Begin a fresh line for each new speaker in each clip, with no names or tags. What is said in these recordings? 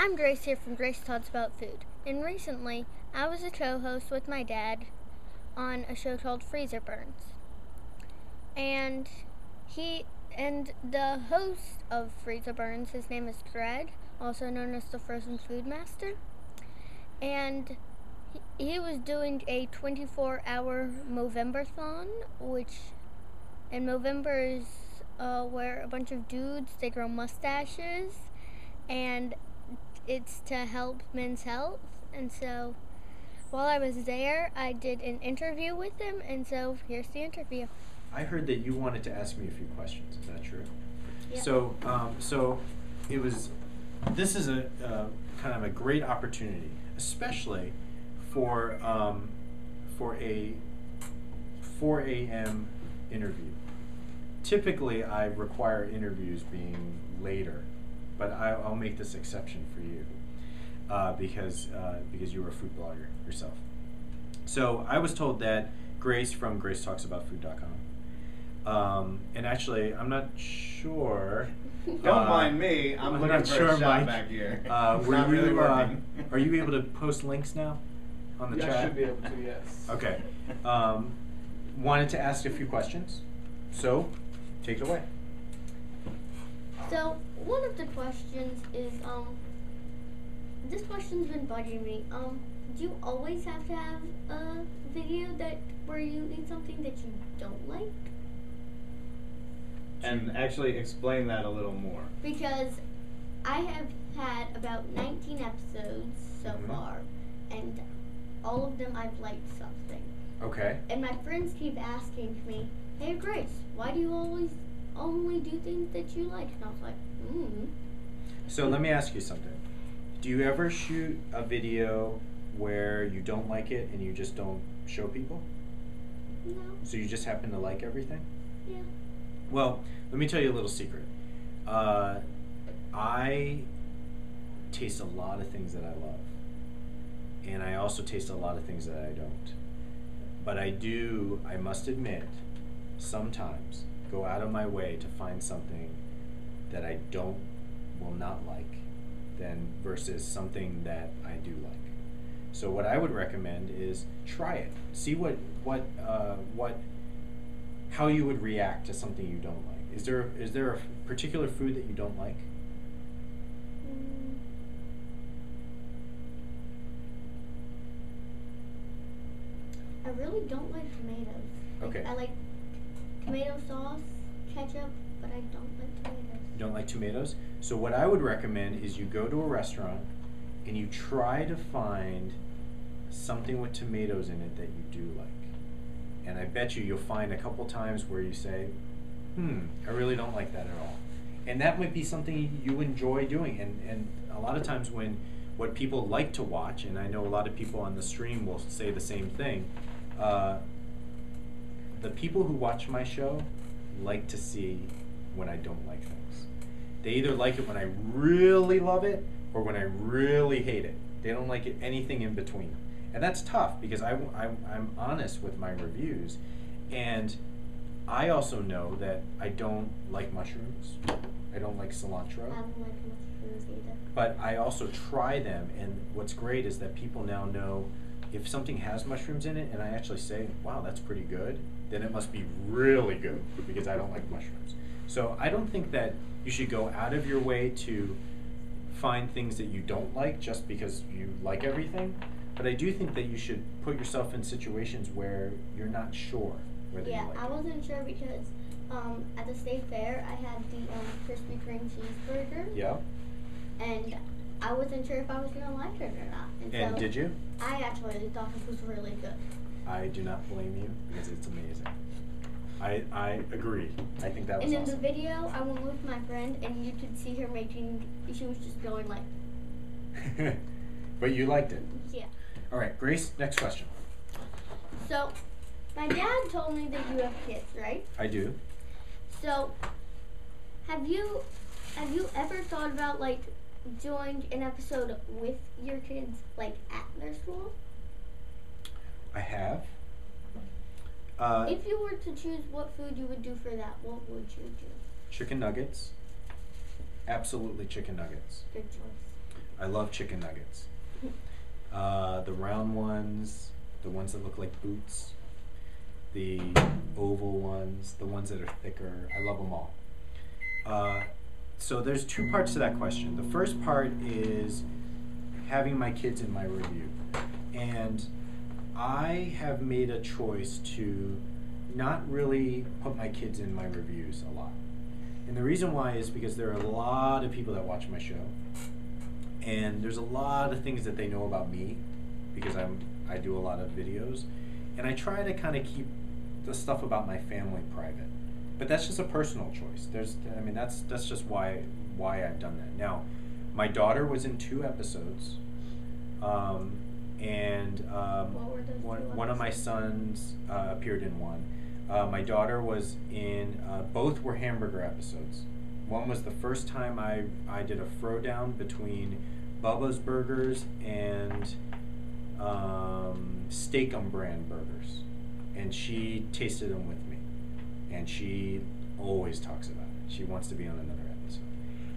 I'm Grace here from Grace Talks About Food, and recently I was a co-host with my dad on a show called Freezer Burns. And the host of Freezer Burns, his name is Greg, also known as the Frozen Food Master. And he was doing a 24-hour Movember-thon, and Movember is where a bunch of dudes, they grow mustaches, and it's to help men's health. And so while I was there, I did an interview with him, and so here's the interview.
I heard that you wanted to ask me a few questions. Is that true?
Yeah.
So this is a kind of a great opportunity, especially for a 4 a.m. interview. Typically, I require interviews being later, but I'll make this exception for you because you were a food blogger yourself. So I was told that Grace from GraceTalksAboutFood.com, and actually I'm not sure.
Don't mind me. I'm looking
not
for
sure,
a shot
Mike.
back here.
Were
Not
you,
really working.
Are you able to post links now on the chat?
I should be able to, yes.
Okay. Wanted to ask a few questions, so take it away.
So one of the questions is, this question's been bugging me. Do you always have to have a video where you eat something that you don't like?
And actually explain that a little more.
Because I have had about 19 episodes so far, and all of them I've liked something.
Okay.
And my friends keep asking me, "Hey Grace, why do you always only do things that you like?" And I was like,
So let me ask you something. Do you ever shoot a video where you don't like it and you just don't show people?
No.
So you just happen to like everything?
Yeah.
Well, let me tell you a little secret. I taste a lot of things that I love. And I also taste a lot of things that I don't. But I must admit, sometimes go out of my way to find something that I will not like, versus something that I do like. So what I would recommend is try it. See how you would react to something you don't like. Is there a particular food that you don't like?
I really don't like tomatoes.
Okay.
I like tomato sauce, ketchup, but I don't like tomatoes.
You don't like tomatoes? So what I would recommend is you go to a restaurant and you try to find something with tomatoes in it that you do like. And I bet you'll find a couple times where you say, I really don't like that at all. And that might be something you enjoy doing. And a lot of times what people like to watch, and I know a lot of people on the stream will say the same thing, the people who watch my show like to see when I don't like things. They either like it when I really love it or when I really hate it. They don't like it anything in between. And that's tough because I'm honest with my reviews. And I also know that I don't like mushrooms. I don't like cilantro.
I don't like mushrooms either.
But I also try them, and what's great is that people now know if something has mushrooms in it and I actually say, wow, that's pretty good, then it must be really good because I don't like mushrooms. So I don't think that you should go out of your way to find things that you don't like just because you like everything. But I do think that you should put yourself in situations where you're not sure whether you like it.
Yeah, I wasn't sure because at the state fair I had the Krispy Kreme cheeseburger.
Yeah.
And I wasn't sure if I was going to like it or not.
And
so
did you?
I actually thought it was really good.
I do not blame you because it's amazing. I agree. I think that was
And in
awesome.
the video, I went with my friend, and you could see her she was just going like...
But you liked it?
Yeah.
All right, Grace, next question.
So, my dad told me that you have kids, right?
I do.
So, have you ever thought about, like, doing an episode with your kids, like, at their school?
I have.
If you were to choose what food you would do for that, what would you do?
Chicken nuggets. Absolutely chicken nuggets.
Good choice.
I love chicken nuggets. The round ones, the ones that look like boots, the oval ones, the ones that are thicker. I love them all. So there's two parts to that question. The first part is having my kids in my review. And I have made a choice to not really put my kids in my reviews a lot. And the reason why is because there are a lot of people that watch my show. And there's a lot of things that they know about me because I do a lot of videos. And I try to kind of keep the stuff about my family private. But that's just a personal choice. That's just why I've done that. Now, my daughter was in 2 episodes.
What were those 2
one of my sons appeared in one. My daughter was in, both were hamburger episodes. One was the first time I did a throwdown between Bubba's Burgers and Steak-umm brand burgers. And she tasted them with me. And she always talks about it. She wants to be on another episode.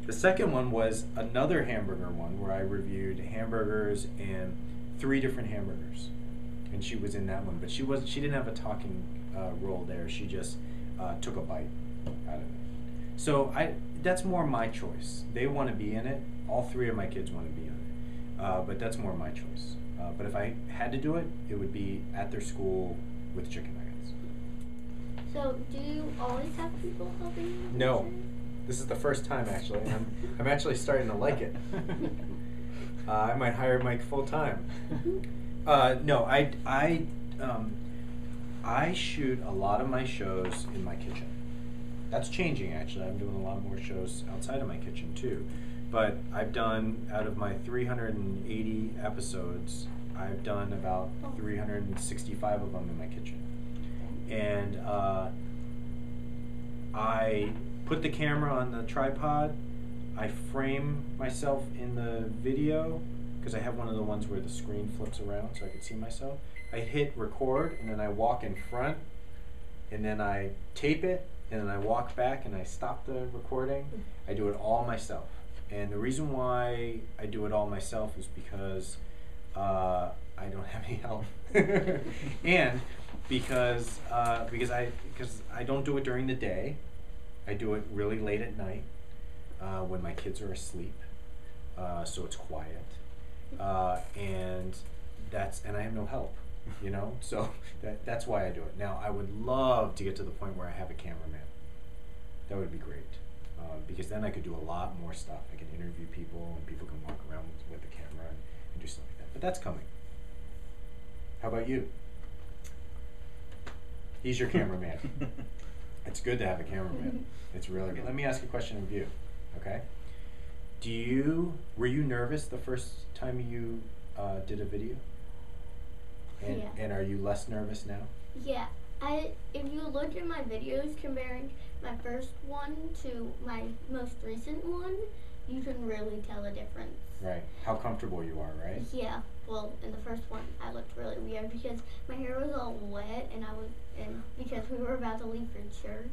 The second one was another hamburger one where I reviewed hamburgers and 3 different hamburgers. And she was in that one, but she didn't have a talking role there. She just took a bite out of it. So that's more my choice. They want to be in it. All 3 of my kids want to be in it. But that's more my choice. But if I had to do it, it would be at their school with chicken nuggets.
So, do you always have people helping you?
No. This is the first time, actually. I'm actually starting to like it. I might hire Mike full time. No, I shoot a lot of my shows in my kitchen. That's changing, actually. I'm doing a lot more shows outside of my kitchen too. But I've done, out of my 380 episodes, I've done about 365 of them in my kitchen. And I put the camera on the tripod. I frame myself in the video because I have one of the ones where the screen flips around so I can see myself. I hit record and then I walk in front and then I tape it and then I walk back and I stop the recording. I do it all myself. And the reason why I do it all myself is because I don't have any help. And because I don't do it during the day. I do it really late at night when my kids are asleep, so it's quiet, and I have no help, you know. So that's why I do it. Now I would love to get to the point where I have a cameraman. That would be great, because then I could do a lot more stuff. I can interview people, and people can walk around with the camera and do stuff like that. But that's coming. How about you? He's your cameraman. It's good to have a cameraman. It's really good. Let me ask a question of you, okay? Were you nervous the first time you did a video? And,
yeah.
And are you less nervous now?
Yeah. If you look at my videos comparing my first one to my most recent one, you can really tell a difference.
Right. How comfortable you are, right?
Yeah. Well, in the first one, I looked really weird because my hair was all wet, and because we were about to leave for church,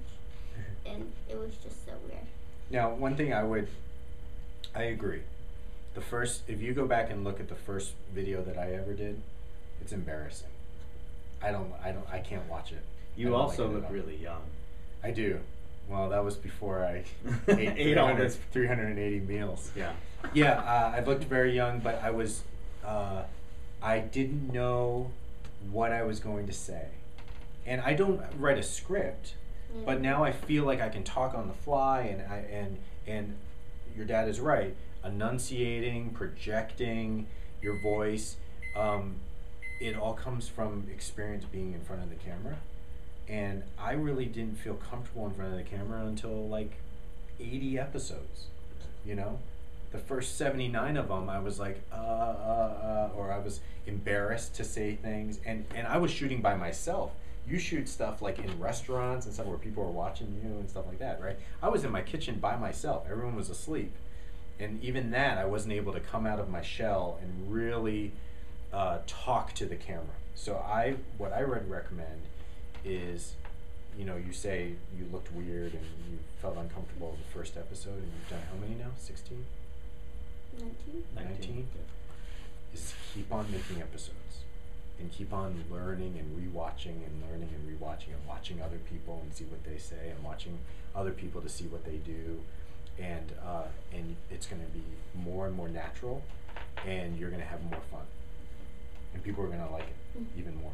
and it was just so weird.
Now, one thing I agree. If you go back and look at the first video that I ever did, it's embarrassing. I can't watch it.
You also look really young.
I do. Well, that was before I
ate all this
380 meals.
Yeah.
Yeah, I looked very young, but I didn't know what I was going to say. And I don't write a script, but now I feel like I can talk on the fly, and your dad is right. Enunciating, projecting your voice, it all comes from experience being in front of the camera. And I really didn't feel comfortable in front of the camera until like 80 episodes, you know? The first 79 of them, I was like, or I was embarrassed to say things. And I was shooting by myself. You shoot stuff like in restaurants and stuff where people are watching you and stuff like that, right? I was in my kitchen by myself. Everyone was asleep. And even that, I wasn't able to come out of my shell and really talk to the camera. So what I would recommend is, you know, you say you looked weird and you felt uncomfortable the first episode, and you've done how many now? 16? 19? Is keep on making episodes and keep on learning and rewatching and learning and rewatching and watching other people and see what they say and watching other people to see what they do, and it's going to be more and more natural, and you're going to have more fun, and people are going to like it even more.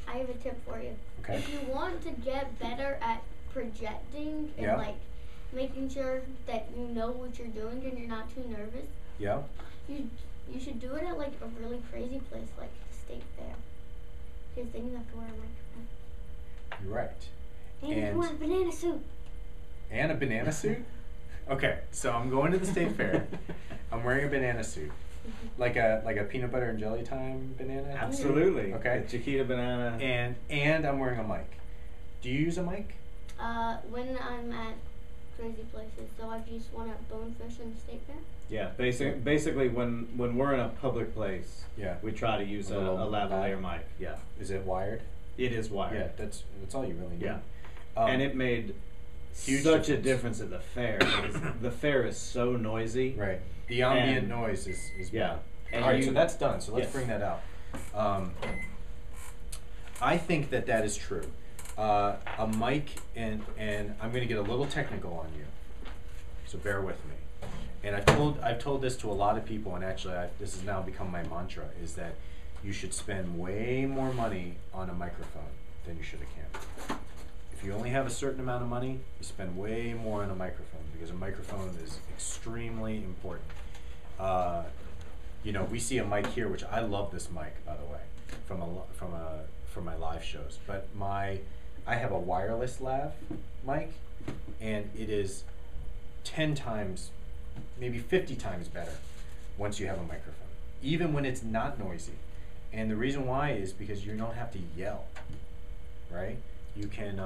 I have a tip for you.
Okay.
If you want to get better at projecting and
Yeah.
like making sure that you know what you're doing and you're not too nervous,
Yeah.
you should do it at like a really crazy place like the state fair. Because then you have to wear a microphone.
You're right.
And you want a banana suit.
And a banana suit? Okay, so I'm going to the state fair. I'm wearing a banana suit. Like a peanut butter and jelly time banana?
Absolutely.
Okay.
The Chiquita banana.
And I'm wearing a mic. Do you use a mic?
When I'm at crazy places, so I've used one at Bonefish in the state fair.
Yeah, basically when we're in a public place,
Yeah.
we try to use a lavalier mic. Yeah.
Is it wired?
It is wired.
Yeah, that's all you really need.
Yeah. And it made such a difference at the fair. The fair is so noisy.
Right. The ambient noise is
yeah.
bad. All right, so that's done. So let's bring that out. I think that is true. A mic, and I'm going to get a little technical on you, so bear with me. And I've told this to a lot of people, and actually this has now become my mantra, is that you should spend way more money on a microphone than you should a camera. If you only have a certain amount of money, you spend way more on a microphone, because a microphone is extremely important. We see a mic here, which I love this mic, by the way, from my live shows. But I have a wireless lav mic, and it is 10 times, maybe 50 times better once you have a microphone, even when it's not noisy. And the reason why is because you don't have to yell, right? You can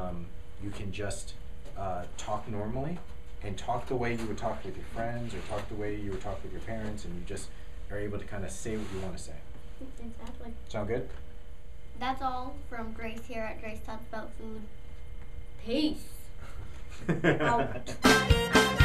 just talk normally, and talk the way you would talk with your friends, or talk the way you would talk with your parents, and you just are able to kind of say what you want to say.
Exactly.
Sound good?
That's all from Grace here at Grace Talks About Food. Peace. Out.